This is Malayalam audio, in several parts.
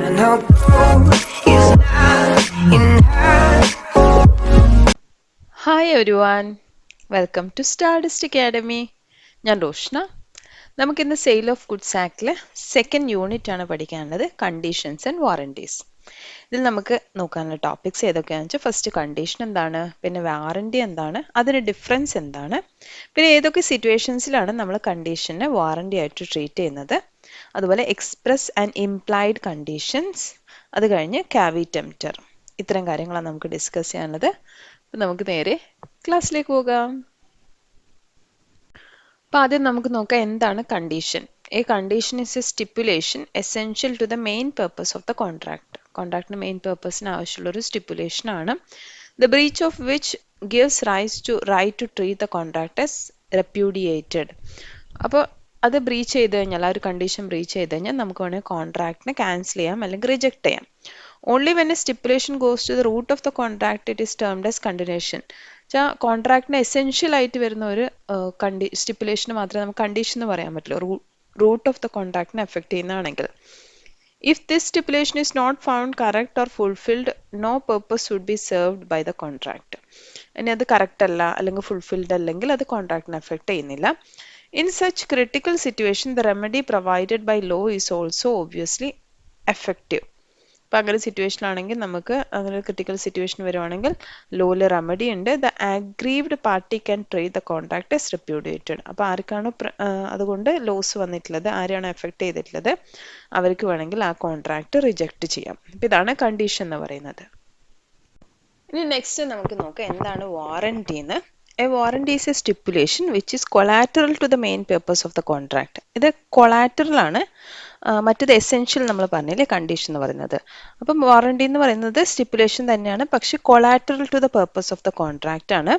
And although he's not in her. Hi everyone, welcome to Stardust Academy. ഞാൻ റോഷ്ന. നമുക്കിന്ന് സെയിൽ ഓഫ് ഗുഡ്സ് ആക്ടിലെ സെക്കൻഡ് യൂണിറ്റ് ആണ് പഠിക്കാനുള്ളത്, കണ്ടീഷൻസ് ആൻഡ് വാറണ്ടീസ്. ഇതിൽ നമുക്ക് നോക്കാനുള്ള ടോപ്പിക്സ് ഏതൊക്കെയാണെന്ന് വെച്ചാൽ ഫസ്റ്റ് കണ്ടീഷൻ എന്താണ്, പിന്നെ വാറണ്ടി എന്താണ്, അതിന് ഡിഫറൻസ് എന്താണ്, പിന്നെ ഏതൊക്കെ സിറ്റുവേഷൻസിലാണ് നമ്മൾ കണ്ടീഷനെ വാറണ്ടി ആയിട്ട് ട്രീറ്റ് ചെയ്യുന്നത്, അതുപോലെ എക്സ്പ്രസ് ആൻഡ് ഇംപ്ലൈഡ് കണ്ടീഷൻസ്, അത് കഴിഞ്ഞ് കാവിറ്റ് എംപ്റ്റർ. ഇത്തരം കാര്യങ്ങളാണ് നമുക്ക് ഡിസ്കസ് ചെയ്യാനുള്ളത്. അപ്പം നമുക്ക് നേരെ ക്ലാസ്സിലേക്ക് പോകാം. അപ്പം ആദ്യം നമുക്ക് നോക്കാം എന്താണ് condition. A condition is a stipulation essential to the main purpose of the contract. കോൺട്രാക്ടിന്റെ മെയിൻ പർപ്പസിന് ആവശ്യമുള്ള ഒരു സ്റ്റിപ്പുലേഷൻ ആണ്. The breach of which gives rise to right to treat the contract as repudiated. അപ്പോൾ അത് ബ്രീച്ച് ചെയ്ത് കഴിഞ്ഞാൽ, ആ ഒരു കണ്ടീഷൻ ബ്രീച്ച് ചെയ്ത് കഴിഞ്ഞാൽ നമുക്ക് വേണമെങ്കിൽ കോൺട്രാക്ടിനെ ക്യാൻസൽ ചെയ്യാം അല്ലെങ്കിൽ റിജക്ട് ചെയ്യാം. Only when a stipulation goes to the root of the contract it is termed as continuation. കോൺട്രാക്ടിന് എസെൻഷ്യൽ ആയിട്ട് വരുന്ന ഒരു സ്റ്റിപ്പുലേഷന് മാത്രമേ നമുക്ക് കണ്ടീഷൻ എന്ന് പറയാൻ പറ്റുള്ളൂ, റൂട്ട് ഓഫ് ദ കോൺട്രാക്ടിനെ എഫക്ട് ചെയ്യുന്നതാണെങ്കിൽ. If this stipulation is not found correct or fulfilled no purpose would be served by the contract. ഇനി അത് കറക്റ്റ് അല്ല അല്ലെങ്കിൽ ഫുൾഫിൽഡ് അല്ലെങ്കിൽ അത് കോൺട്രാക്ടിനെ എഫക്ട് ചെയ്യുന്നില്ല. In such critical situation the remedy provided by law is also obviously effective. അപ്പം അങ്ങനെ സിറ്റുവേഷൻ ആണെങ്കിൽ നമുക്ക് അങ്ങനെ ക്രിട്ടിക്കൽ സിറ്റുവേഷൻ വരുവാണെങ്കിൽ ലോയിൽ റെമഡി ഉണ്ട്. The aggrieved party can treat the contract as repudiated. അപ്പോൾ ആർക്കാണ് അതുകൊണ്ട് ലോസ് വന്നിട്ടുള്ളത്, ആരെയാണ് എഫക്ട് ചെയ്തിട്ടുള്ളത്, അവർക്ക് വേണമെങ്കിൽ ആ കോൺട്രാക്ട് റിജക്റ്റ് ചെയ്യാം. അപ്പം ഇതാണ് കണ്ടീഷൻ എന്ന് പറയുന്നത്. ഇനി നെക്സ്റ്റ് നമുക്ക് നോക്കാം എന്താണ് വാറണ്ടി എന്ന്. A warranty is a stipulation which is collateral to the main purpose of the contract. ഇത് കൊളാറ്ററൽ ആണ്, മറ്റേത് എസെൻഷ്യൽ നമ്മൾ പറഞ്ഞില്ലേ കണ്ടീഷൻ എന്ന് പറയുന്നത്. അപ്പം വാറണ്ടി എന്ന് പറയുന്നത് സ്റ്റിപ്പുലേഷൻ തന്നെയാണ്, പക്ഷെ collateral to the purpose of the contract ആണ്.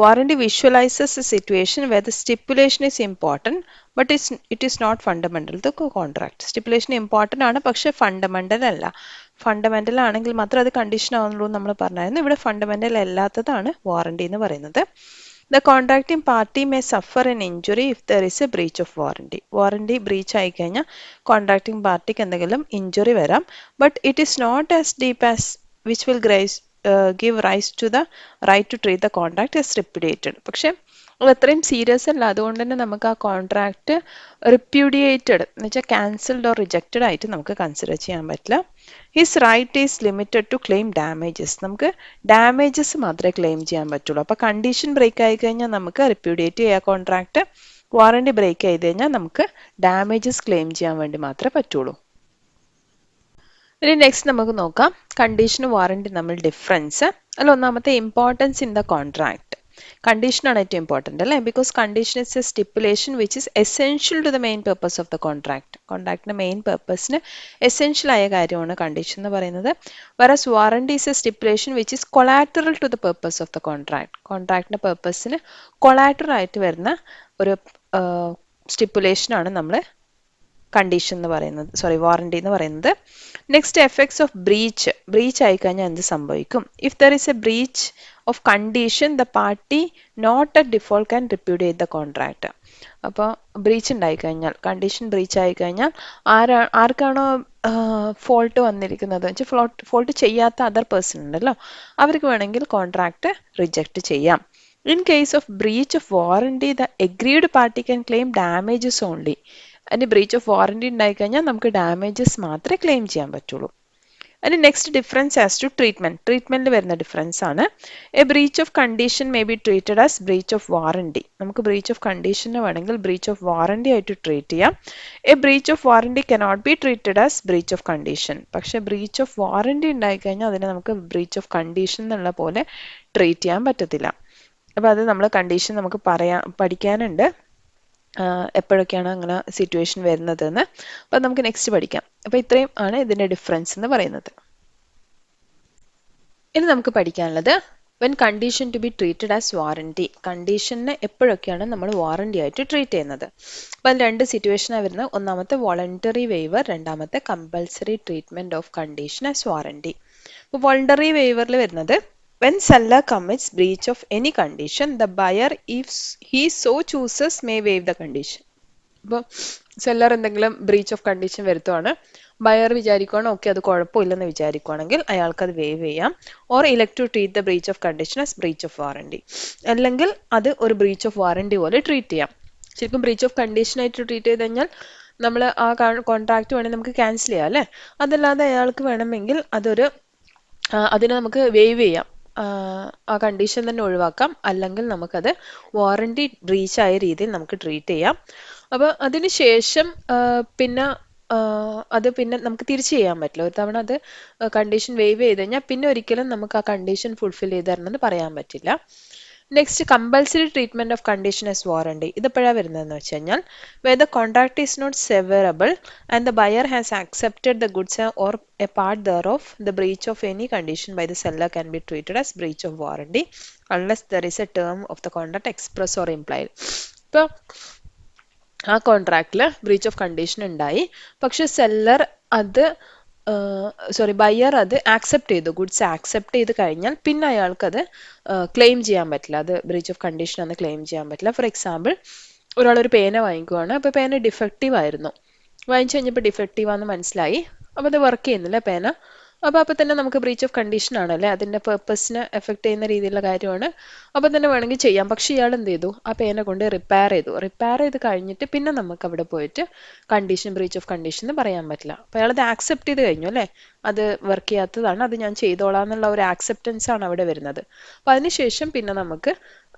Warranty visualizes a situation where the stipulation is important but it is not fundamental to contract. Stipulation important ആണ് പക്ഷെ ഫണ്ടമെന്റൽ അല്ല. ഫണ്ടമെന്റൽ ആണെങ്കിൽ മാത്രം അത് കണ്ടീഷൻ ആവുന്നുള്ളൂ നമ്മൾ പറഞ്ഞായിരുന്നു. ഇവിടെ ഫണ്ടമെന്റൽ അല്ലാത്തതാണ് വാറണ്ടി എന്ന് പറയുന്നത്. The contracting party may suffer an injury if there is a breach of warranty. Warranty breach ആയി കഴിഞ്ഞാൽ കോൺട്രാക്ടിംഗ് പാർട്ടിക്ക് എന്തെങ്കിലും ഇഞ്ചുറി വരാം. But it is not as deep as which will give rise to the right to treat the contract as repudiated. പക്ഷെ അത് അത്രയും സീരിയസ് അല്ല, അതുകൊണ്ട് തന്നെ നമുക്ക് ആ കോൺട്രാക്ട് റിപ്യൂഡിയേറ്റഡ് എന്ന് വെച്ചാൽ ക്യാൻസൽഡ് ഓർ റിജക്റ്റഡ് ആയിട്ട് നമുക്ക് കൺസിഡർ ചെയ്യാൻ പറ്റില്ല. His right is limited to claim damages. നമുക്ക് ഡാമേജസ് മാത്രമേ ക്ലെയിം ചെയ്യാൻ പറ്റുള്ളൂ. അപ്പോൾ കണ്ടീഷൻ ബ്രേക്ക് ആയി കഴിഞ്ഞാൽ നമുക്ക് റിപ്യൂഡിയേറ്റ് ചെയ്യാം കോൺട്രാക്ട്. വാറണ്ടി ബ്രേക്ക് ചെയ്ത് കഴിഞ്ഞാൽ നമുക്ക് ഡാമേജസ് ക്ലെയിം ചെയ്യാൻ വേണ്ടി മാത്രമേ പറ്റുള്ളൂ. ഇനി നെക്സ്റ്റ് നമുക്ക് നോക്കാം കണ്ടീഷനും വാറണ്ടി തമ്മിൽ ഡിഫറൻസ്. അതിൽ ഒന്നാമത്തെ ഇമ്പോർട്ടൻസ് ഇൻ ദ കോൺട്രാക്ട്. കണ്ടീഷനാണ് ഏറ്റവും ഇമ്പോർട്ടൻ്റ് അല്ലേ, because condition is a stipulation which is essential to the main purpose of the contract. കോൺട്രാക്ടിന്റെ മെയിൻ പർപ്പസിന് എസെൻഷ്യൽ ആയ കാര്യമാണ് കണ്ടീഷൻ എന്ന് പറയുന്നത്. Whereas warranty is a stipulation which is collateral to the purpose of the contract. കോൺട്രാക്ടിന്റെ പർപ്പസിന് കൊളാറ്ററൽ ആയിട്ട് വരുന്ന ഒരു സ്റ്റിപ്പുലേഷനാണ് നമ്മൾ കണ്ടീഷൻ എന്ന് പറയുന്നത്, വാറണ്ടി എന്ന് പറയുന്നത്. Next effects of breach. Breach ആയി കഴിഞ്ഞാൽ എന്ത് സംഭവിക്കും? If there is a breach of condition the party not at default can repudiate the contract. അപ്പോൾ ബ്രീച്ച് ഉണ്ടായി കഴിഞ്ഞാൽ, കണ്ടീഷൻ ബ്രീച്ച് ആയി കഴിഞ്ഞാൽ ആർക്കാണോ ഫോൾട്ട് വന്നിരിക്കുന്നത് വെച്ചാൽ ഫോൾട്ട് ചെയ്യാത്ത അതർ പേഴ്സൺ ഉണ്ടല്ലോ, അവർക്ക് വേണമെങ്കിൽ കോൺട്രാക്ട് റിജക്റ്റ് ചെയ്യാം. In case of breach of warranty the agreed party can claim damages only. അതിന് ബ്രീച്ച് ഓഫ് വാറണ്ടി ഉണ്ടായിക്കഴിഞ്ഞാൽ നമുക്ക് ഡാമേജസ് മാത്രമേ ക്ലെയിം ചെയ്യാൻ പറ്റുള്ളൂ. അതിന് next difference as to treatment. ട്രീറ്റ്മെന്റിൽ വരുന്ന ഡിഫറൻസ് ആണ്. A breach of condition may be treated as breach of warranty. നമുക്ക് ബ്രീച്ച് ഓഫ് കണ്ടീഷന് വേണമെങ്കിൽ ബ്രീച്ച് ഓഫ് വാറണ്ടി ആയിട്ട് ട്രീറ്റ് ചെയ്യാം. A breach of warranty cannot be treated as breach of condition. പക്ഷേ ബ്രീച്ച് ഓഫ് വാറണ്ടി ഉണ്ടായിക്കഴിഞ്ഞാൽ അതിനെ നമുക്ക് ബ്രീച്ച് ഓഫ് കണ്ടീഷൻ എന്നുള്ള പോലെ ട്രീറ്റ് ചെയ്യാൻ പറ്റത്തില്ല. അപ്പോൾ അത് നമ്മൾ കണ്ടീഷൻ നമുക്ക് പഠിക്കാനുണ്ട്, എപ്പോഴൊക്കെയാണ് അങ്ങനെ സിറ്റുവേഷൻ വരുന്നതെന്ന്. അപ്പം നമുക്ക് നെക്സ്റ്റ് പഠിക്കാം. അപ്പോൾ ഇത്രയും ആണ് ഇതിൻ്റെ ഡിഫറൻസ് എന്ന് പറയുന്നത്. ഇനി നമുക്ക് പഠിക്കാനുള്ളത് when condition to be treated as warranty. കണ്ടീഷനെ എപ്പോഴൊക്കെയാണ് നമ്മൾ വാറണ്ടി ആയിട്ട് ട്രീറ്റ് ചെയ്യുന്നത്? അപ്പം അതിൽ രണ്ട് സിറ്റുവേഷനാണ് വരുന്നത്. ഒന്നാമത്തെ വോളണ്ടറി വേവർ, രണ്ടാമത്തെ compulsory treatment of condition as warranty. അപ്പോൾ വോളണ്ടറി വേവറിൽ വരുന്നത് when seller commits breach of any condition, the buyer, if he so chooses, may waive the condition. ഇപ്പോൾ സെല്ലർ എന്തെങ്കിലും ബ്രീച്ച് ഓഫ് കണ്ടീഷൻ വരുത്തുവാണ്, ബയർ വിചാരിക്കുവാണ് ഓക്കെ അത് കുഴപ്പമില്ലെന്ന് വിചാരിക്കുവാണെങ്കിൽ അയാൾക്ക് അത് വേവ് ചെയ്യാം. Or elect to treat the breach of condition as breach of warranty, അല്ലെങ്കിൽ അത് ഒരു ബ്രീച്ച് ഓഫ് വാറണ്ടി പോലെ ട്രീറ്റ് ചെയ്യാം. ശരിക്കും ബ്രീച്ച് ഓഫ് കണ്ടീഷൻ ആയിട്ട് ട്രീറ്റ് ചെയ്ത് കഴിഞ്ഞാൽ നമ്മൾ ആ കോൺട്രാക്ട് വേണമെങ്കിൽ നമുക്ക് ക്യാൻസൽ ചെയ്യാം അല്ലേ. അതല്ലാതെ അയാൾക്ക് വേണമെങ്കിൽ അതിനെ നമുക്ക് വേവ് ചെയ്യാം, ആ കണ്ടീഷൻ തന്നെ ഒഴിവാക്കാം, അല്ലെങ്കിൽ നമുക്കത് വാറണ്ടി ബ്രീച്ച് ആയ രീതിയിൽ നമുക്ക് ട്രീറ്റ് ചെയ്യാം. അപ്പോൾ അതിന് ശേഷം പിന്നെ നമുക്ക് തിരിച്ച് ചെയ്യാൻ പറ്റില്ല. ഒരു തവണ അത് കണ്ടീഷൻ വേവ് ചെയ്ത് കഴിഞ്ഞാൽ പിന്നെ ഒരിക്കലും നമുക്ക് ആ കണ്ടീഷൻ ഫുൾഫിൽ ചെയ്ത് തരണമെന്ന് പറയാൻ പറ്റില്ല. Next, compulsory treatment of condition as warranty. ഇതെപ്പോഴാണ് വരുന്നതെന്ന് വെച്ച് കഴിഞ്ഞാൽ where the contract is not severable and the buyer has accepted the goods or a part thereof, the breach of any condition by the seller can be treated as breach of warranty unless there is a term of the contract express or implied. ഇപ്പോൾ ആ കോൺട്രാക്റ്റിൽ ബ്രീച്ച് ഓഫ് കണ്ടീഷൻ ഉണ്ടായി, പക്ഷെ സെല്ലർ അത് ബയ്യർ അത് ആക്സെപ്റ്റ് ചെയ്തു, ഗുഡ്സ് ആക്സെപ്റ്റ് ചെയ്ത് കഴിഞ്ഞാൽ പിന്നെ അയാൾക്കത് ക്ലെയിം ചെയ്യാൻ പറ്റില്ല, അത് ബ്രീച്ച് ഓഫ് കണ്ടീഷൻ എന്ന് ക്ലെയിം ചെയ്യാൻ പറ്റില്ല. ഫോർ എക്സാമ്പിൾ, ഒരാളൊരു പേന വാങ്ങിക്കുവാണ്, അപ്പോൾ പേന ഡിഫക്റ്റീവ് ആയിരുന്നു, വാങ്ങിച്ചു കഴിഞ്ഞപ്പോൾ ഡിഫക്റ്റീവാന്ന് മനസ്സിലായി, അപ്പോൾ അത് വർക്ക് ചെയ്യുന്നില്ല പേന, അപ്പോൾ തന്നെ നമുക്ക് ബ്രീച്ച് ഓഫ് കണ്ടീഷൻ ആണല്ലേ, അതിൻ്റെ പേർപ്പസിനെ എഫക്ട് ചെയ്യുന്ന രീതിയിലുള്ള കാര്യമാണ്, അപ്പോൾ തന്നെ വേണമെങ്കിൽ ചെയ്യാം. പക്ഷെ ഇയാൾ എന്ത് ചെയ്തു, ആ പേന കൊണ്ട് റിപ്പയർ ചെയ്ത് കഴിഞ്ഞിട്ട് പിന്നെ നമുക്ക് അവിടെ പോയിട്ട് കണ്ടീഷൻ ബ്രീച്ച് ഓഫ് കണ്ടീഷൻ എന്ന് പറയാൻ പറ്റില്ല. അപ്പോൾ അയാളത് ആക്സെപ്റ്റ് ചെയ്ത് കഴിഞ്ഞു അല്ലേ, അത് വർക്ക് ചെയ്യാത്തതാണ്, അത് ഞാൻ ചെയ്തോളാം എന്നുള്ള ഒരു ആക്സെപ്റ്റൻസ് ആണ് അവിടെ വരുന്നത്. അപ്പോൾ അതിനുശേഷം പിന്നെ നമുക്ക്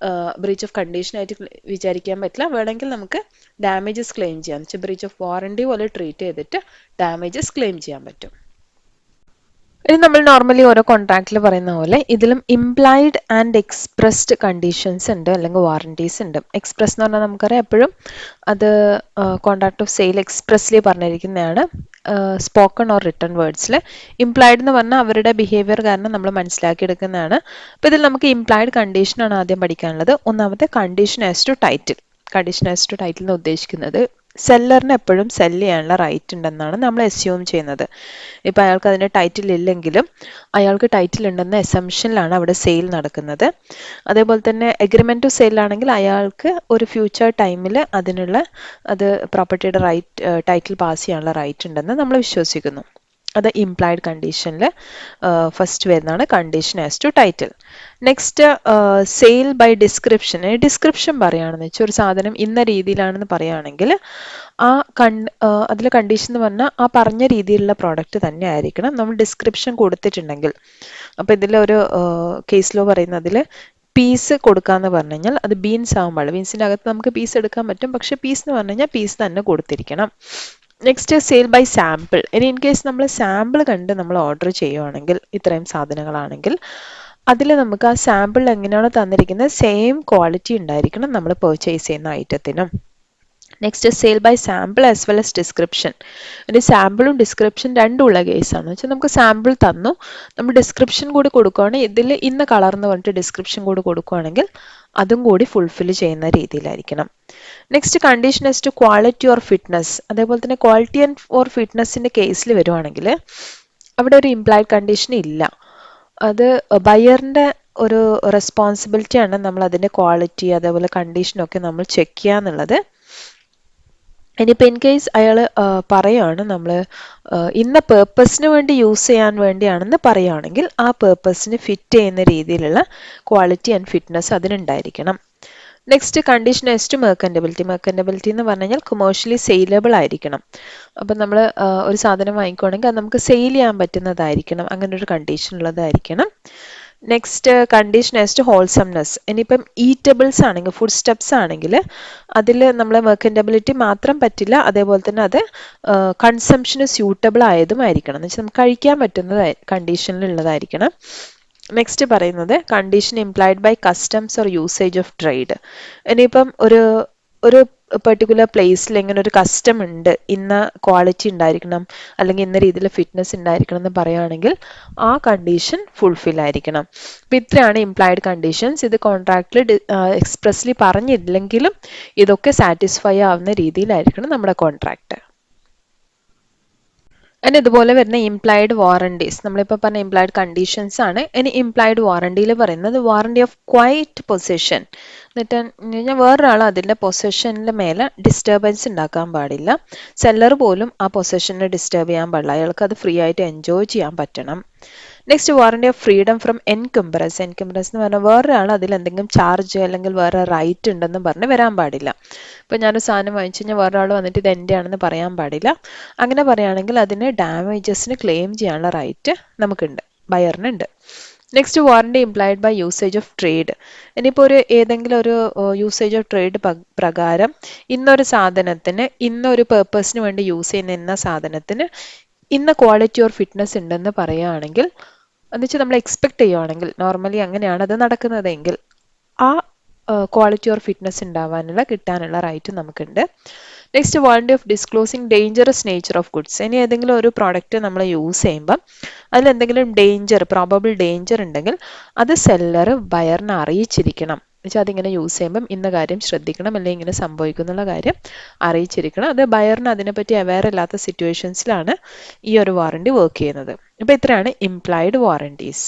ബ്രീച്ച് ഓഫ് കണ്ടീഷൻ ആയിട്ട് വിചാരിക്കാൻ പറ്റില്ല, വേണമെങ്കിൽ നമുക്ക് ഡാമേജസ് ക്ലെയിം ചെയ്യാം, ബ്രീച്ച് ഓഫ് വാറണ്ടി പോലെ ട്രീറ്റ് ചെയ്തിട്ട് ഡാമേജസ് ക്ലെയിം ചെയ്യാൻ പറ്റും. ഇനി നമ്മൾ നോർമലി ഓരോ കോൺട്രാക്റ്റിൽ പറയുന്ന പോലെ ഇതിലും ഇംപ്ലൈഡ് ആൻഡ് എക്സ്പ്രസ്ഡ് കണ്ടീഷൻസ് ഉണ്ട്, അല്ലെങ്കിൽ വാറണ്ടീസ് ഉണ്ട്. എക്സ്പ്രസ് എന്ന് പറഞ്ഞാൽ നമുക്കറിയാം എപ്പോഴും അത് കോൺട്രാക്ട് ഓഫ് സെയിൽ എക്സ്പ്രസ്ലി പറഞ്ഞിരിക്കുന്നതാണ്, സ്പോക്കൺ ഓർ റിട്ടൺ വേർഡ്സിൽ. ഇംപ്ലൈഡ് എന്ന് പറഞ്ഞാൽ അവരുടെ ബിഹേവിയർ കാരണം നമ്മൾ മനസ്സിലാക്കിയെടുക്കുന്നതാണ്. അപ്പോൾ ഇതിൽ നമുക്ക് ഇംപ്ലൈഡ് കണ്ടീഷനാണ് ആദ്യം പഠിക്കാനുള്ളത്. ഒന്നാമത്തെ condition as to title. Condition as to title എന്ന് ഉദ്ദേശിക്കുന്നത് സെല്ലറിന് എപ്പോഴും സെല്ല് ചെയ്യാനുള്ള റൈറ്റ് ഉണ്ടെന്നാണ് നമ്മൾ അസ്യൂം ചെയ്യുന്നത്. ഇപ്പം അയാൾക്ക് അതിൻ്റെ ടൈറ്റിൽ ഇല്ലെങ്കിലും അയാൾക്ക് ടൈറ്റിൽ ഉണ്ടെന്ന എസംഷനിലാണ് അവിടെ സെയിൽ നടക്കുന്നത്. അതേപോലെ തന്നെ എഗ്രിമെൻറ്റ് ടു സെയിലാണെങ്കിൽ അയാൾക്ക് ഒരു ഫ്യൂച്ചർ ടൈമിൽ അത് പ്രോപ്പർട്ടിയുടെ ടൈറ്റിൽ പാസ് ചെയ്യാനുള്ള റൈറ്റ് ഉണ്ടെന്ന് നമ്മൾ വിശ്വസിക്കുന്നു. അത് ഇംപ്ലൈഡ് കണ്ടീഷനിൽ ഫസ്റ്റ് വരുന്നതാണ് condition as to title. Next, sale by description. Description പറയുകയാണെന്ന് വെച്ചാൽ ഒരു സാധനം ഇന്ന രീതിയിലാണെന്ന് പറയുകയാണെങ്കിൽ അതിൽ കണ്ടീഷൻ എന്ന് പറഞ്ഞാൽ ആ പറഞ്ഞ രീതിയിലുള്ള പ്രോഡക്റ്റ് തന്നെ ആയിരിക്കണം. നമ്മൾ ഡിസ്ക്രിപ്ഷൻ കൊടുത്തിട്ടുണ്ടെങ്കിൽ, അപ്പോൾ ഇതിലൊരു കേസ് ലോ പറയുന്നതിൽ പീസ് കൊടുക്കാന്ന് പറഞ്ഞു കഴിഞ്ഞാൽ അത് ബീൻസ് ആവാൻ പാടില്ല. ബീൻസിൻ്റെ അകത്ത് നമുക്ക് പീസ് എടുക്കാൻ പറ്റും, പക്ഷെ പീസ് എന്ന് പറഞ്ഞു കഴിഞ്ഞാൽ പീസ് തന്നെ കൊടുത്തിരിക്കണം. Next, sale by sample. ഇനി ഇൻ കേസ് നമ്മൾ സാമ്പിൾ കണ്ട് നമ്മൾ ഓർഡർ ചെയ്യുവാണെങ്കിൽ, ഇത്രയും സാധനങ്ങളാണെങ്കിൽ അതിൽ നമുക്ക് ആ സാമ്പിൾ എങ്ങനെയാണോ തന്നിരിക്കുന്നത് സെയിം ക്വാളിറ്റി ഉണ്ടായിരിക്കണം നമ്മൾ പർച്ചേസ് ചെയ്യുന്ന ഐറ്റത്തിനും. Next, sale by sample as well as description. ഇനി സാമ്പിളും ഡിസ്ക്രിപ്ഷൻ രണ്ടും ഉള്ള കേസാണ് വെച്ചാൽ നമുക്ക് സാമ്പിൾ തന്നു, നമ്മൾ ഡിസ്ക്രിപ്ഷൻ കൂടി കൊടുക്കുകയാണെങ്കിൽ ഇതിൽ ഇന്ന കളർ എന്ന് പറഞ്ഞിട്ട് ഡിസ്ക്രിപ്ഷൻ കൂടി കൊടുക്കുകയാണെങ്കിൽ അതും കൂടി ഫുൾഫിൽ ചെയ്യുന്ന രീതിയിലായിരിക്കണം. Next, condition as to quality or fitness. അതേപോലെ തന്നെ ക്വാളിറ്റി ആൻഡ് ഓർ ഫിറ്റ്നസിൻ്റെ കേസിൽ വരുവാണെങ്കിൽ അവിടെ ഒരു ഇംപ്ലൈഡ് കണ്ടീഷൻ ഇല്ല, അത് ബയറിൻ്റെ ഒരു റെസ്പോൺസിബിലിറ്റിയാണ് നമ്മൾ അതിൻ്റെ ക്വാളിറ്റി അതേപോലെ കണ്ടീഷനൊക്കെ നമ്മൾ ചെക്ക് ചെയ്യുക എന്നുള്ളത്. ഇനിയിപ്പോൾ ഇൻ കേസ് അയാൾ പറയുകയാണ് നമ്മൾ ഇന്ന പേർപ്പസിന് വേണ്ടി യൂസ് ചെയ്യാൻ വേണ്ടിയാണെന്ന് പറയുകയാണെങ്കിൽ ആ പേർപ്പസിന് ഫിറ്റ് ചെയ്യുന്ന രീതിയിലുള്ള ക്വാളിറ്റി ആൻഡ് ഫിറ്റ്നസ് അതിനുണ്ടായിരിക്കണം. Next, condition as to merchantability. Merchantability എന്ന് പറഞ്ഞു കഴിഞ്ഞാൽ കൊമേഴ്ഷ്യലി സെയിലബിൾ ആയിരിക്കണം. അപ്പം നമ്മൾ ഒരു സാധനം വാങ്ങിക്കുകയാണെങ്കിൽ അത് നമുക്ക് സെയിൽ ചെയ്യാൻ പറ്റുന്നതായിരിക്കണം, അങ്ങനെ ഒരു കണ്ടീഷൻ ഉള്ളതായിരിക്കണം. Next, condition as to wholesomeness. ഇനിയിപ്പം ഈറ്റബിൾസ് ആണെങ്കിൽ, ഫുഡ് സ്റ്റെപ്സ് ആണെങ്കിൽ അതിൽ നമ്മൾ മെർക്കൻറ്റബിലിറ്റി മാത്രം പറ്റില്ല, അതേപോലെ തന്നെ അത് കൺസംഷന് സ്യൂട്ടബിൾ ആയതുമായിരിക്കണം, എന്ന് വെച്ചാൽ നമുക്ക് കഴിക്കാൻ പറ്റുന്ന കണ്ടീഷനിലുള്ളതായിരിക്കണം. നെക്സ്റ്റ് പറയുന്നത് condition implied by customs or usage of trade. ഇനിയിപ്പം ഒരു പെർട്ടിക്കുലർ പ്ലേസിൽ ഇങ്ങനെ ഒരു കസ്റ്റം ഉണ്ട്, ഇന്ന ക്വാളിറ്റി ഉണ്ടായിരിക്കണം അല്ലെങ്കിൽ ഇന്ന രീതിയിൽ ഫിറ്റ്നസ് ഉണ്ടായിരിക്കണം എന്ന് പറയുകയാണെങ്കിൽ ആ കണ്ടീഷൻ ഫുൾഫിൽ ആയിരിക്കണം. അപ്പം ഇത്രയാണ് ഇംപ്ലൈഡ് കണ്ടീഷൻസ്. ഇത് കോൺട്രാക്റ്റിൽ എക്സ്പ്രസ്ലി പറഞ്ഞില്ലെങ്കിലും ഇതൊക്കെ സാറ്റിസ്ഫൈ ആവുന്ന രീതിയിലായിരിക്കണം നമ്മുടെ കോൺട്രാക്റ്റ്. ഇനി ഇതുപോലെ വരുന്ന ഇംപ്ലൈഡ് വാറണ്ടീസ്, നമ്മളിപ്പോൾ പറഞ്ഞ ഇംപ്ലൈഡ് കണ്ടീഷൻസ് ആണ്. ഇനി ഇംപ്ലൈഡ് വാറണ്ടിയിൽ പറയുന്നത് വാറണ്ടി ഓഫ് ക്വൈറ്റ് പൊസിഷൻ, എന്നിട്ട് കഴിഞ്ഞാൽ വേറൊരാൾ അതിൻ്റെ പൊസിഷനിൽ മേലെ ഡിസ്റ്റർബൻസ് ഉണ്ടാക്കാൻ പാടില്ല. സെല്ലർ പോലും ആ പൊസിഷനെ ഡിസ്റ്റർബ് ചെയ്യാൻ പാടില്ല, അയാൾക്ക് അത് ഫ്രീ ആയിട്ട് എൻജോയ് ചെയ്യാൻ പറ്റണം. Next warranty of freedom from encumbrance. Encumbrance എന്ന് പറഞ്ഞാൽ വേറൊരാൾ അതിൽ എന്തെങ്കിലും ചാർജ് അല്ലെങ്കിൽ വേറെ റൈറ്റ് ഉണ്ടെന്ന് പറഞ്ഞ് വരാൻ പാടില്ല. ഇപ്പം ഞാനൊരു സാധനം വാങ്ങിച്ചു കഴിഞ്ഞാൽ വേറൊരാൾ വന്നിട്ട് ഇത് എൻ്റെ ആണെന്ന് പറയാൻ പാടില്ല. അങ്ങനെ പറയുകയാണെങ്കിൽ അതിന് ഡാമേജസിന് ക്ലെയിം ചെയ്യാനുള്ള റൈറ്റ് നമുക്കുണ്ട്, ബയറിനുണ്ട്. Next warranty implied by usage of trade. ഇനിയിപ്പോൾ ഏതെങ്കിലും ഒരു യൂസേജ് ഓഫ് ട്രേഡ് പ്രകാരം ഇന്നൊരു സാധനത്തിന് ഇന്നൊരു പേർപ്പസിന് വേണ്ടി യൂസ് ചെയ്യുന്ന ഇന്ന സാധനത്തിന് ഇന്ന ക്വാളിറ്റി ഓർ ഫിറ്റ്നസ് ഉണ്ടെന്ന് പറയുകയാണെങ്കിൽ, എന്നുവെച്ചാൽ നമ്മൾ എക്സ്പെക്ട് ചെയ്യുകയാണെങ്കിൽ, നോർമലി അങ്ങനെയാണ് അത് നടക്കുന്നതെങ്കിൽ ആ ക്വാളിറ്റി ഓർ ഫിറ്റ്നസ് ഉണ്ടാവാനുള്ള കിട്ടാനുള്ള റൈറ്റ് നമുക്കുണ്ട്. Next warranty of disclosing dangerous nature of goods. ഇനി ഏതെങ്കിലും ഒരു പ്രോഡക്റ്റ് നമ്മൾ യൂസ് ചെയ്യുമ്പം അതിലെന്തെങ്കിലും ഡേഞ്ചർ, പ്രോബബിൾ ഡേഞ്ചർ ഉണ്ടെങ്കിൽ അത് സെല്ലർ ബയറിനെ അറിയിച്ചിരിക്കണം. എന്നുവെച്ചാൽ അതിങ്ങനെ യൂസ് ചെയ്യുമ്പം ഇന്ന കാര്യം ശ്രദ്ധിക്കണം, അല്ലെങ്കിൽ ഇങ്ങനെ സംഭവിക്കും എന്നുള്ള കാര്യം അറിയിച്ചിരിക്കണം. അത് ബയറിന് അതിനെപ്പറ്റി അവെയർ അല്ലാത്ത സിറ്റുവേഷൻസിലാണ് ഈ ഒരു വാറണ്ടി വർക്ക് ചെയ്യുന്നത്. അപ്പോൾ ഇത്രയാണ് ഇംപ്ലൈഡ് വാറണ്ടീസ്.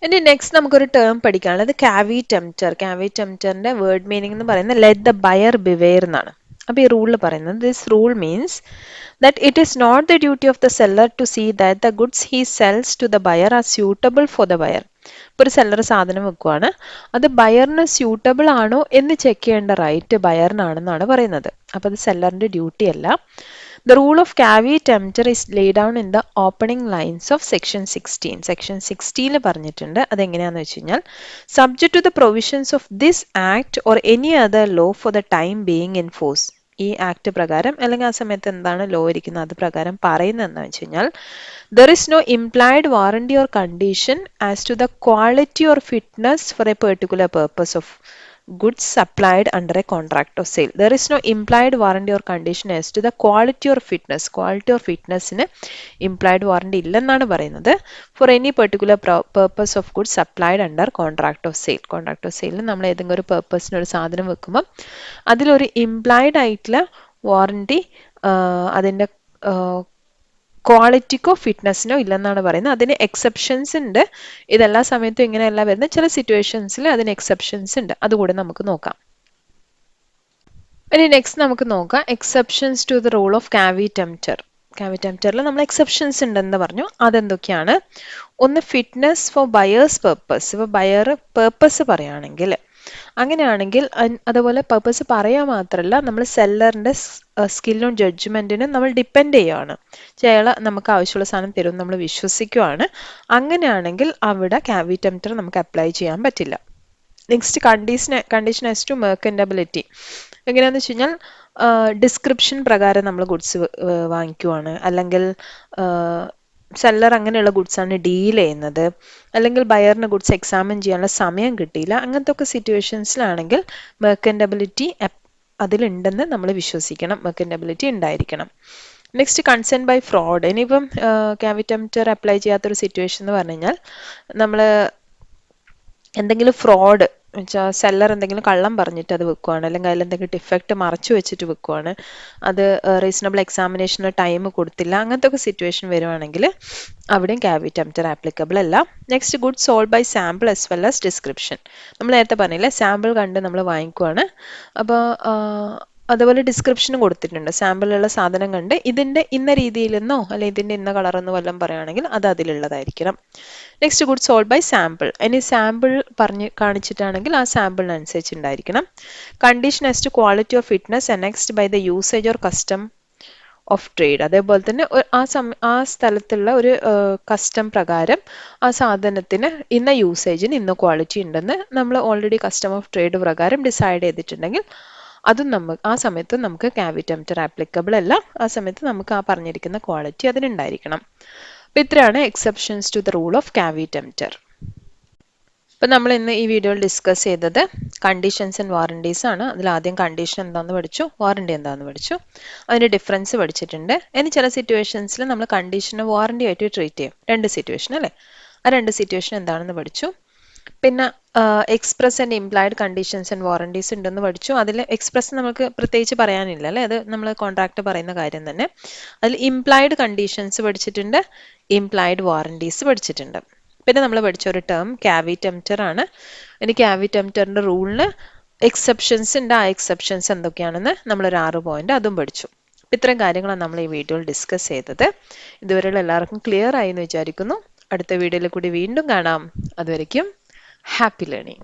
ഇനി നെക്സ്റ്റ് നമുക്കൊരു ടേം പഠിക്കാനുള്ളത് കാവി ടെംപ്റ്റർ. കാവി ടെംപ്റ്ററിന്റെ വേർഡ് മീനിങ് എന്ന് പറയുന്നത് ലെറ്റ് ദ ബയർ ബിവെയർ എന്നാണ്. അപ്പോൾ ഈ റൂളിൽ പറയുന്നത് this rule means that it is not the duty of the seller to see that the goods he sells to the buyer are suitable for the buyer. ഇപ്പോൾ ഒരു സെല്ലർ സാധനം വെക്കുവാണ്, അത് ബയറിന് സ്യൂട്ടബിൾ ആണോ എന്ന് ചെക്ക് ചെയ്യേണ്ട റൈറ്റ് ബയറിനാണെന്നാണ് പറയുന്നത്. അപ്പോൾ അത് സെല്ലറിന്റെ ഡ്യൂട്ടി അല്ല. The rule of caveat emptor is laid down in the opening lines of section 16. Section 16 പറഞ്ഞിട്ടുണ്ട്. അതെങ്ങനെയാണെന്ന് വെച്ച് കഴിഞ്ഞാൽ subject to the provisions of this act or any other law for the time being in force. ഈ ആക്ട് പ്രകാരം അല്ലെങ്കിൽ ആ സമയത്ത് എന്താണ് ലോ ഇരിക്കുന്നത് അത് പ്രകാരം പറയുന്നത് എന്താണെന്ന് വെച്ച് കഴിഞ്ഞാൽ there is no implied warranty or condition as to the quality or fitness for a particular purpose of goods supplied under a contract of sale. There is no implied warranty or condition as to the quality or fitness. Quality or fitnessന് implied warranty ഇല്ലെന്നാണ് പറയുന്നത് for any particular purpose of goods supplied under contract of sale. Contract of sale നമ്മൾ ഏതെങ്കിലും ഒരു പേർപ്പസിന് ഒരു സാധനം വെക്കുമ്പോൾ അതിലൊരു ഇംപ്ലൈഡ് ആയിട്ടുള്ള വാറണ്ടി അതിൻ്റെ ക്വാളിറ്റിക്കോ ഫിറ്റ്നസിനോ ഇല്ലെന്നാണ് പറയുന്നത്. അതിന് എക്സെപ്ഷൻസ് ഉണ്ട്. ഇതെല്ലാ സമയത്തും ഇങ്ങനെയല്ല വരുന്നത്, ചില സിറ്റുവേഷൻസിൽ അതിന് എക്സെപ്ഷൻസ് ഉണ്ട്. അതുകൂടി നമുക്ക് നോക്കാം. ഇനി നെക്സ്റ്റ് നമുക്ക് നോക്കാം exceptions to the rule of caveat emptor. Caveat ടെംപ്റ്ററിൽ നമ്മൾ എക്സെപ്ഷൻസ് ഉണ്ടെന്ന് പറഞ്ഞു. അതെന്തൊക്കെയാണ്? ഒന്ന് ഫിറ്റ്നസ് ഫോർ ബയേഴ്സ് പേർപ്പസ്. ഇപ്പോൾ ബയർ പേർപ്പസ് പറയുകയാണെങ്കിൽ അങ്ങനെയാണെങ്കിൽ അതുപോലെ പർപ്പസ് പറയാൻ മാത്രമല്ല നമ്മൾ സെല്ലറിൻ്റെ സ്കില്ലും ജഡ്ജ്മെൻറ്റിനും നമ്മൾ ഡിപ്പെൻഡ് ചെയ്യുകയാണ്. അയാൾ നമുക്ക് ആവശ്യമുള്ള സാധനം തരും നമ്മൾ വിശ്വസിക്കുകയാണ്. അങ്ങനെയാണെങ്കിൽ അവിടെ കാവി ടെംപ്റ്റർ നമുക്ക് അപ്ലൈ ചെയ്യാൻ പറ്റില്ല. Next condition as to merchantability. എങ്ങനെയാണെന്ന് വെച്ച് കഴിഞ്ഞാൽ ഡിസ്ക്രിപ്ഷൻ പ്രകാരം നമ്മൾ ഗുഡ്സ് വാങ്ങിക്കുവാണ്, അല്ലെങ്കിൽ സെല്ലർ അങ്ങനെയുള്ള ഗുഡ്സാണ് ഡീൽ ചെയ്യുന്നത്, അല്ലെങ്കിൽ ബയറിന് ഗുഡ്സ് എക്സാമിൻ ചെയ്യാനുള്ള സമയം കിട്ടിയില്ല, അങ്ങനത്തെ ഒക്കെ സിറ്റുവേഷൻസിലാണെങ്കിൽ മെർക്കൻറ്റബിലിറ്റി അതിലുണ്ടെന്ന് നമ്മൾ വിശ്വസിക്കണം, മെർക്കൻറ്റബിലിറ്റി ഉണ്ടായിരിക്കണം. Next consent by fraud. ഇനിയിപ്പം കാവി ടെംപ്റ്റർ അപ്ലൈ ചെയ്യാത്തൊരു സിറ്റുവേഷൻ എന്ന് പറഞ്ഞു കഴിഞ്ഞാൽ നമ്മൾ എന്തെങ്കിലും ഫ്രോഡ് വെച്ചാൽ സെല്ലർ എന്തെങ്കിലും കള്ളം പറഞ്ഞിട്ട് അത് വെക്കുവാണ്, അല്ലെങ്കിൽ അതിലെന്തെങ്കിലും ഡിഫക്റ്റ് മറച്ചു വെച്ചിട്ട് വെക്കുവാണ്, അത് റീസണബിൾ എക്സാമിനേഷന് ടൈം കൊടുത്തില്ല, അങ്ങനത്തെ ഒക്കെ സിറ്റുവേഷൻ വരുവാണെങ്കിൽ അവിടെയും കാവി ടെംപ്റ്റർ ആപ്ലിക്കബിൾ അല്ല. Next good sold by sample as well as description. നമ്മൾ നേരത്തെ പറഞ്ഞില്ലേ സാമ്പിൾ കണ്ട് നമ്മൾ വാങ്ങിക്കുവാണ്, അപ്പോൾ അതുപോലെ ഡിസ്ക്രിപ്ഷനും കൊടുത്തിട്ടുണ്ട്. സാമ്പിളിലുള്ള സാധനം കണ്ട് ഇതിൻ്റെ ഇന്ന രീതിയിലെന്നോ അല്ലെങ്കിൽ ഇതിൻ്റെ ഇന്ന കളറെന്നോ വല്ലതും പറയുകയാണെങ്കിൽ അത് അതിലുള്ളതായിരിക്കണം. Next good sold by sample. ഇനി സാമ്പിൾ പറഞ്ഞ് കാണിച്ചിട്ടാണെങ്കിൽ ആ സാമ്പിളിനനുസരിച്ച് ഉണ്ടായിരിക്കണം. Condition as to quality of fitness annexed by the usage or custom of trade. അതേപോലെ തന്നെ ആ സ്ഥലത്തുള്ള ഒരു കസ്റ്റം പ്രകാരം ആ സാധനത്തിന് ഇന്ന യൂസേജിന് ഇന്ന ക്വാളിറ്റി ഉണ്ടെന്ന് നമ്മൾ ഓൾറെഡി കസ്റ്റം ഓഫ് ട്രേഡ് പ്രകാരം ഡിസൈഡ് ചെയ്തിട്ടുണ്ടെങ്കിൽ അതും ആ സമയത്ത് നമുക്ക് കാവി ടെംപ്റ്റർ ആപ്ലിക്കബിൾ അല്ല. ആ സമയത്ത് നമുക്ക് ആ പറഞ്ഞിരിക്കുന്ന ക്വാളിറ്റി അതിനുണ്ടായിരിക്കണം. അപ്പോൾ ഇത്രയാണ് exceptions to the rule of caveat emptor. ഇപ്പം നമ്മൾ ഇന്ന് ഈ വീഡിയോയിൽ ഡിസ്കസ് ചെയ്തത് കണ്ടീഷൻസ് ആൻഡ് വാറണ്ടീസ് ആണ്. അതിൽ ആദ്യം കണ്ടീഷൻ എന്താണെന്ന് പഠിച്ചു, വാറണ്ടി എന്താണെന്ന് പഠിച്ചു, അതിൻ്റെ ഡിഫറൻസ് പഠിച്ചിട്ടുണ്ട്. ഇനി ചില സിറ്റുവേഷൻസിൽ നമ്മൾ കണ്ടീഷനെ വാറണ്ടി ആയിട്ട് ട്രീറ്റ് ചെയ്യും, രണ്ട് സിറ്റുവേഷൻ അല്ലേ, ആ രണ്ട് സിറ്റുവേഷൻ എന്താണെന്ന് പഠിച്ചു. പിന്നെ express and implied conditions and warranties ഉണ്ടെന്ന് പഠിച്ചു. അതിൽ എക്സ്പ്രസ് നമുക്ക് പ്രത്യേകിച്ച് പറയാനില്ല അല്ലേ, അത് നമ്മൾ കോൺട്രാക്ട് പറയുന്ന കാര്യം തന്നെ. അതിൽ ഇംപ്ലൈഡ് കണ്ടീഷൻസ് പഠിച്ചിട്ടുണ്ട്, ഇംപ്ലൈഡ് വാറണ്ടീസ് പഠിച്ചിട്ടുണ്ട്. പിന്നെ നമ്മൾ പഠിച്ച ഒരു ടേം ക്യാവിറ്റ് എംപ്റ്റർ ആണ്. ഇനി ക്യാവിറ്റ് എംപ്റ്ററിന്റെ റൂളിന് എക്സെപ്ഷൻസ് ഉണ്ട്, ആ എക്സെപ്ഷൻസ് എന്തൊക്കെയാണെന്ന് നമ്മളൊരു 6 പോയിന്റ് അതും പഠിച്ചു. ഇത്രയും കാര്യങ്ങളാണ് നമ്മൾ ഈ വീഡിയോയിൽ ഡിസ്കസ് ചെയ്തത്. ഇതുവരെയുള്ള എല്ലാവർക്കും ക്ലിയർ ആയി എന്ന് വിചാരിക്കുന്നു. അടുത്ത വീഡിയോയിൽ കൂടി വീണ്ടും കാണാം. അതുവരയ്ക്കും happy learning.